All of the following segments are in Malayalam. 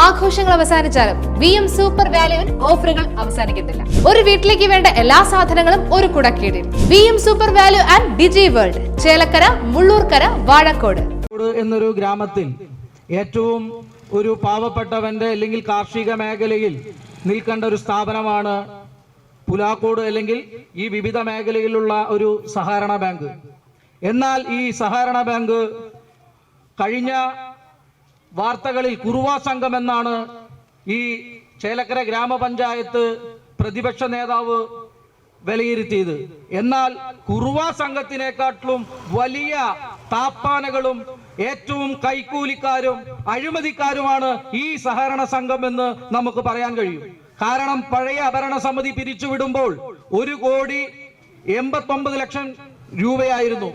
ആഘോഷങ്ങൾ അവസാനിച്ചാലും VM സൂപ്പർ വാല്യുവിൽ ഓഫറുകൾ അവസാനിക്കുന്നില്ല. ഒരു വീട്ടിലേക്ക് വേണ്ട എല്ലാ സാധനങ്ങളും ഒരു കുടക്കീഴിൽ. VM super value and digi world, Chelakkara, Mullurkara, Vazhakode എന്നൊരു ഗ്രാമത്തിൽ ഏറ്റവും ഒരു പാവപ്പെട്ടവന്റെ അല്ലെങ്കിൽ കാർഷിക മേഖലയിൽ നിൽക്കേണ്ട ഒരു സ്ഥാപനമാണ് പുലാക്കോട് അല്ലെങ്കിൽ ഈ വിവിധ മേഖലയിലുള്ള ഒരു സഹകരണ ബാങ്ക്. എന്നാൽ ഈ സഹകരണ ബാങ്ക് കഴിഞ്ഞ വാർത്തകളിൽ കുറുവ സംഘം എന്നാണ് ഈ ചേലക്കര ഗ്രാമപഞ്ചായത്ത് പ്രതിപക്ഷ നേതാവ് വിലയിരുത്തിയത്. എന്നാൽ കുറുവ സംഘത്തിനെക്കാട്ടിലും വലിയ താപ്പാനകളും ഏറ്റവും കൈക്കൂലിക്കാരും അഴിമതിക്കാരുമാണ് ഈ സഹകരണ സംഘം എന്ന് നമുക്ക് പറയാൻ കഴിയും. കാരണം പഴയ ഭരണസമിതി പിരിച്ചുവിടുമ്പോൾ 1,89,00,000 രൂപയായിരുന്നു.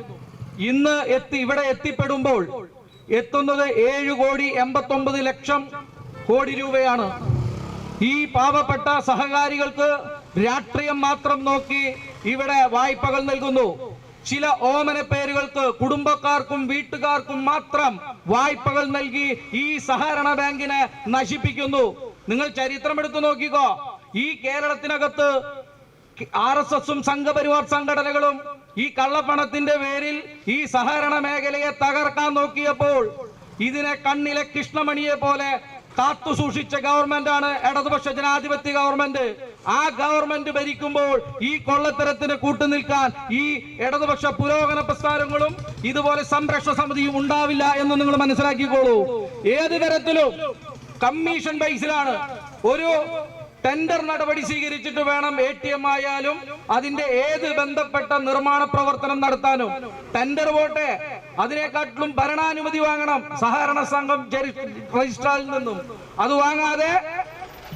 ഇന്ന് ഇവിടെ എത്തിപ്പെടുമ്പോൾ എത്തുന്നത് 7,89,00,000 രൂപയാണ്. ഈ പാവപ്പെട്ട സഹകാരികൾക്ക് രാഷ്ട്രീയം മാത്രം നോക്കി ഇവിടെ വായ്പകൾ നൽകുന്നു. ചില ഓമന പേരുകൾക്ക് കുടുംബക്കാർക്കും വീട്ടുകാർക്കും മാത്രം വായ്പകൾ നൽകി ഈ സഹകരണ ബാങ്കിനെ നശിപ്പിക്കുന്നു. നിങ്ങൾ ചരിത്രം എടുത്തു നോക്കിക്കോ. ഈ കേരളത്തിനകത്ത് RSSും സംഘപരിവാർ സംഘടനകളും ഈ കള്ളപ്പണത്തിന്റെ പേരിൽ ഈ സഹകരണ മേഖലയെ തകർക്കാൻ നോക്കിയപ്പോൾ ഇതിനെ കണ്ണിലെ കൃഷ്ണമണിയെ പോലെ കാത്തു സൂക്ഷിച്ച ഗവൺമെന്റാണ് ഇടതുപക്ഷ ജനാധിപത്യ ഗവൺമെന്റ്. ആ ഗവൺമെന്റ് ഭരിക്കുമ്പോൾ ഈ കൊള്ളത്തരത്തിന് കൂട്ടുനിൽക്കാൻ ഈ ഇടതുപക്ഷ പുരോഗമന പ്രസ്ഥാനങ്ങളും ഇതുപോലെ സംരക്ഷണ സമിതിയും ഉണ്ടാവില്ല എന്ന് നിങ്ങൾ മനസ്സിലാക്കിക്കോളൂ. ഏത് തരത്തിലും കമ്മീഷൻ ബേസിലാണ് ഒരു ടെൻഡർ നടപടി സ്വീകരിച്ചിട്ട് വേണം ATM ആയാലും അതിന്റെ ഏത് ബന്ധപ്പെട്ട നിർമ്മാണ പ്രവർത്തനം നടത്താനും. ടെൻഡർ പോട്ടെ, അതിനെക്കാട്ടിലും ഭരണാനുമതി വാങ്ങണം സഹകരണ സംഘം രജിസ്ട്രാറിൽ നിന്നും. അത് വാങ്ങാതെ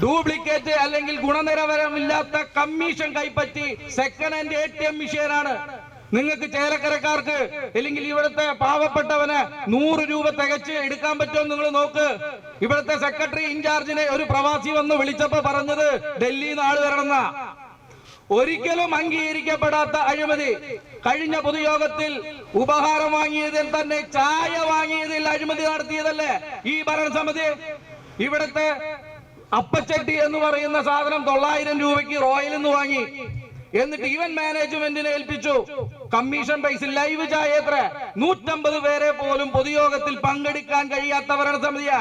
ഡ്യൂപ്ലിക്കേറ്റ് അല്ലെങ്കിൽ ഗുണനിലവാരമില്ലാത്ത കമ്മീഷൻ കൈപ്പറ്റി സെക്കൻഡ് ഹാൻഡ് ATM മെഷീനാണ്. നിങ്ങൾക്ക് ചേലക്കരക്കാർക്ക് അല്ലെങ്കിൽ ഇവിടുത്തെ പാവപ്പെട്ടവന് 100 രൂപ തികച്ച് എടുക്കാൻ പറ്റുമോ നിങ്ങൾ നോക്ക്. ഇവിടുത്തെ സെക്രട്ടറി ഇൻചാർജിനെ ഒരു പ്രവാസി വന്ന് വിളിച്ചപ്പോ പറഞ്ഞത് ഡൽഹിയിൽ നിന്ന് ആള് വരണമെന്ന. ഒരിക്കലും അംഗീകരിക്കപ്പെടാത്ത അഴിമതി. കഴിഞ്ഞ പൊതുയോഗത്തിൽ ഉപഹാരം വാങ്ങിയതിൽ തന്നെ ചായ വാങ്ങിയതിൽ അഴിമതി നടത്തിയതല്ലേ ഈ ഭരണസമിതി. ഇവിടുത്തെ അപ്പച്ചട്ടി എന്ന് പറയുന്ന സാധനം 900 രൂപയ്ക്ക് റോയൽ നിന്ന് വാങ്ങി. എന്നിട്ട് ഇവന്റ് മാനേജ്മെന്റിനെ ഏൽപ്പിച്ചു. കമ്മീഷൻ പൈസ ലൈവ് ചായ എത്ര 150 പേരെ പോലും പൊതുയോഗത്തിൽ പങ്കെടുക്കാൻ കഴിയാത്ത ഭരണസമിതിയാ.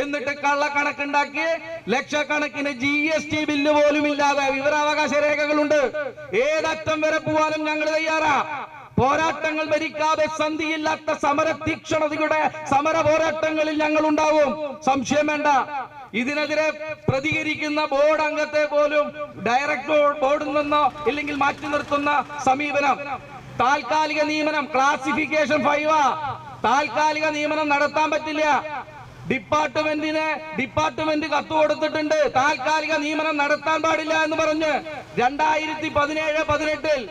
എന്നിട്ട് കള്ളക്കണക്കുണ്ടാക്കി ലക്ഷക്കണക്കിന് GST ബില്ല് പോലും ഇല്ലാതെ വിവരാവകാശ രേഖകളുണ്ട്. ഏതറ്റം വരെ പോവാനും ഞങ്ങൾ തയ്യാറാ. പോരാട്ടങ്ങൾ ഭരിക്കാതെ സന്ധിയില്ലാത്ത സമര തീക്ഷണതയുടെ സമര പോരാട്ടങ്ങളിൽ ഞങ്ങൾ ഉണ്ടാവും, സംശയം വേണ്ട. ഇതിനെതിരെ പ്രതികരിക്കുന്ന ബോർഡ് അംഗത്തെ പോലും ഡയറക്ടർ ബോർഡിൽ നിന്നോ ഇല്ലെങ്കിൽ മാറ്റി നിർത്തുന്ന സമീപനം. താൽക്കാലിക നിയമനം ക്ലാസിഫിക്കേഷൻ 5 താൽക്കാലിക നിയമനം നടത്താൻ പറ്റില്ല. ഡിപ്പാർട്ട്മെന്റ് കത്ത് കൊടുത്തിട്ടുണ്ട് താൽക്കാലിക നിയമനം നടത്താൻ പാടില്ല എന്ന് പറഞ്ഞ്. 2017-18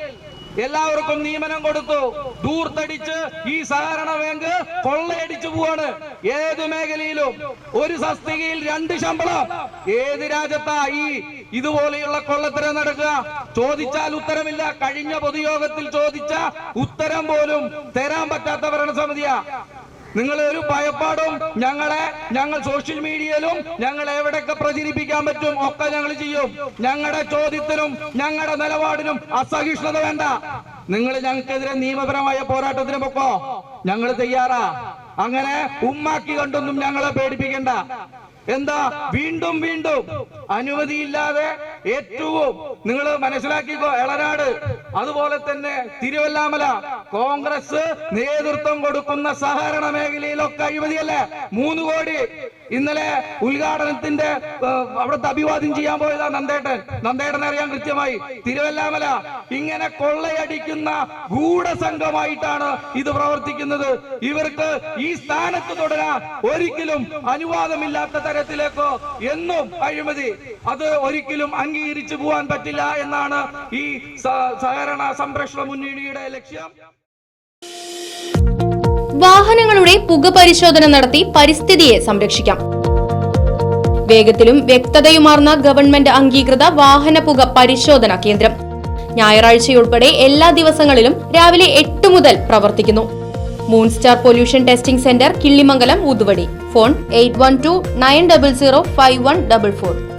എല്ലാവർക്കും നിയമനം കൊടുത്തു. ദൂർത്തടിച്ച് ഈ സഹകരണ ബാങ്ക് കൊള്ളയടിച്ചു പോവാണ്. ഏത് മേഖലയിലും ഒരു തസ്തികയിൽ 2 ശമ്പളം. ഏത് രാജ്യത്താ ഈ ഇതുപോലെയുള്ള കൊള്ളത്തരം നടക്കുക? ചോദിച്ചാൽ ഉത്തരമില്ല. കഴിഞ്ഞ പൊതുയോഗത്തിൽ ചോദിച്ച ഉത്തരം പോലും തരാൻ പറ്റാത്ത ഭരണസമിതിയാ. നിങ്ങൾ ഒരു ഭയപ്പാടും ഞങ്ങൾ സോഷ്യൽ മീഡിയയിലും ഞങ്ങൾ എവിടെയൊക്കെ പ്രചരിപ്പിക്കാൻ പറ്റും ഒക്കെ ഞങ്ങൾ ചെയ്യും. ഞങ്ങളുടെ ചോദ്യത്തിനും ഞങ്ങളുടെ നിലപാടിനും അസഹിഷ്ണുത വേണ്ട. നിങ്ങൾ ഞങ്ങൾക്കെതിരെ നിയമപരമായ പോരാട്ടത്തിന് പൊക്കോ, ഞങ്ങൾ തയ്യാറാ. അങ്ങനെ ഉമ്മാക്കി കണ്ടൊന്നും ഞങ്ങളെ പേടിപ്പിക്കണ്ട. എന്താ വീണ്ടും അനുമതിയില്ലാതെ ഏറ്റവും നിങ്ങൾ മനസ്സിലാക്കിക്കോ. എളനാട് അതുപോലെ തന്നെ തിരുവല്ലാമല കോൺഗ്രസ് നേതൃത്വം കൊടുക്കുന്ന സഹകരണ മേഖലയിലൊക്കെ അഴിമതിയല്ലേ. 3 കോടി ഇന്നലെ ഉദ്ഘാടനത്തിന്റെ അവിടുത്തെ അഭിവാദ്യം ചെയ്യാൻ പോയതാ നന്ദേട്ടൻ അറിയാൻ കൃത്യമായി. തിരുവല്ലാമല ഇങ്ങനെ കൊള്ളയടിക്കുന്ന ഗൂഢസംഘമായിട്ടാണ് ഇത് പ്രവർത്തിക്കുന്നത്. ഇവർക്ക് ഈ സ്ഥാനത്ത് തുടരാൻ ഒരിക്കലും അനുവാദമില്ലാത്ത തരത്തിലേക്കോ എന്നും അഴിമതി അത് ഒരിക്കലും അംഗീകരിച്ചു പോകാൻ പറ്റില്ല എന്നാണ് ഈ സഹകരണ സംരക്ഷണ മുന്നണിയുടെ ലക്ഷ്യം. വാഹനങ്ങളുടെ പുക പരിശോധന നടത്തി പരിസ്ഥിതിയെ സംരക്ഷിക്കാം. വേഗത്തിലും വ്യക്തതയുമാർന്ന ഗവൺമെന്റ് അംഗീകൃത വാഹന പുക പരിശോധനാ കേന്ദ്രം ഞായറാഴ്ചയുൾപ്പെടെ എല്ലാ ദിവസങ്ങളിലും രാവിലെ 8 മുതൽ പ്രവർത്തിക്കുന്നു. Moonstar pollution testing centre, Killimangalam, ഊതുവടി. ഫോൺ 8129005144.